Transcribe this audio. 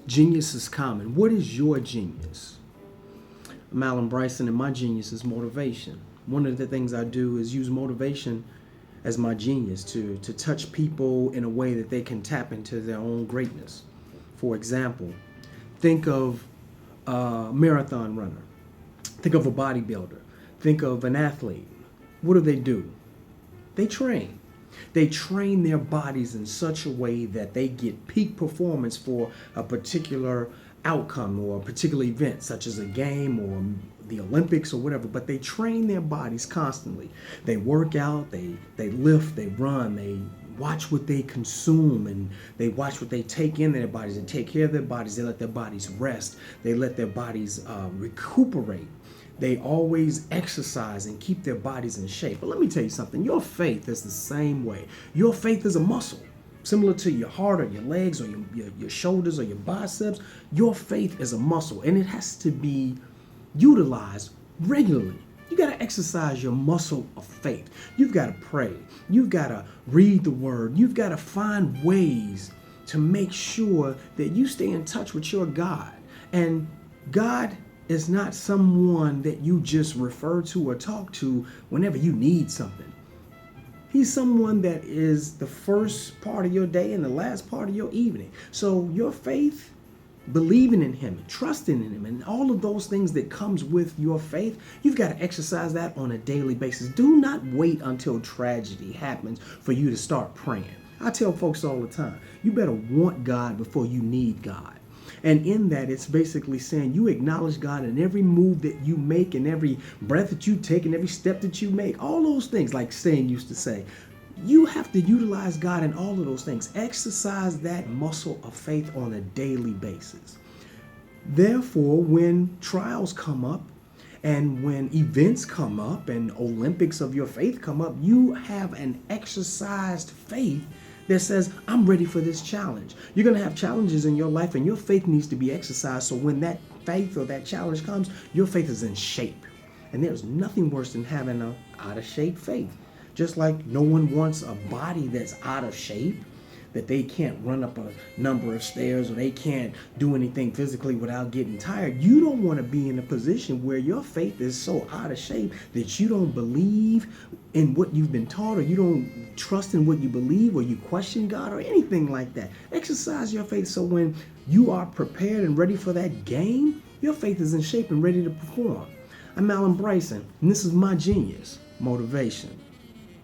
Genius is common. What is your genius? I'm Alan Bryson, and my genius is motivation. One of the things I do is use motivation as my genius to touch people in a way that they can tap into their own greatness. For example, think of a marathon runner. Think of a bodybuilder. Think of an athlete. What do? They train. They train their bodies in such a way that they get peak performance for a particular outcome or a particular event, such as a game or the Olympics or whatever. But they train their bodies constantly. They work out, they lift, they run, they watch what they consume, and they watch what they take in their bodies. They take care of their bodies. They let their bodies rest. They let their bodies recuperate. They always exercise and keep their bodies in shape. But let me tell you something. Your faith is the same way. Your faith is a muscle, similar to your heart or your legs or your shoulders or your biceps. Your faith is a muscle, and it has to be utilized regularly. You got to exercise your muscle of faith. You've got to pray. You've got to read the word. You've got to find ways to make sure that you stay in touch with your God. And God is not someone that you just refer to or talk to whenever you need something. He's someone that is the first part of your day and the last part of your evening. So your faith, believing in him, trusting in him, and all of those things that comes with your faith, you've got to exercise that on a daily basis. Do not wait until tragedy happens for you to start praying. I tell folks all the time, you better want God before you need God. And in that, it's basically saying you acknowledge God in every move that you make and every breath that you take and every step that you make. All those things, like Stan used to say, you have to utilize God in all of those things. Exercise that muscle of faith on a daily basis. Therefore, when trials come up and when events come up and Olympics of your faith come up, you have an exercised faith that says, I'm ready for this challenge. You're going to have challenges in your life, and your faith needs to be exercised. So when that faith or that challenge comes, your faith is in shape. And there's nothing worse than having an out of shape faith. Just like no one wants a body that's out of shape, that they can't run up a number of stairs or they can't do anything physically without getting tired. You don't want to be in a position where your faith is so out of shape that you don't believe in what you've been taught, or you don't trust in what you believe, or you question God or anything like that. Exercise your faith so when you are prepared and ready for that game, your faith is in shape and ready to perform. I'm Alan Bryson, and this is my genius, motivation.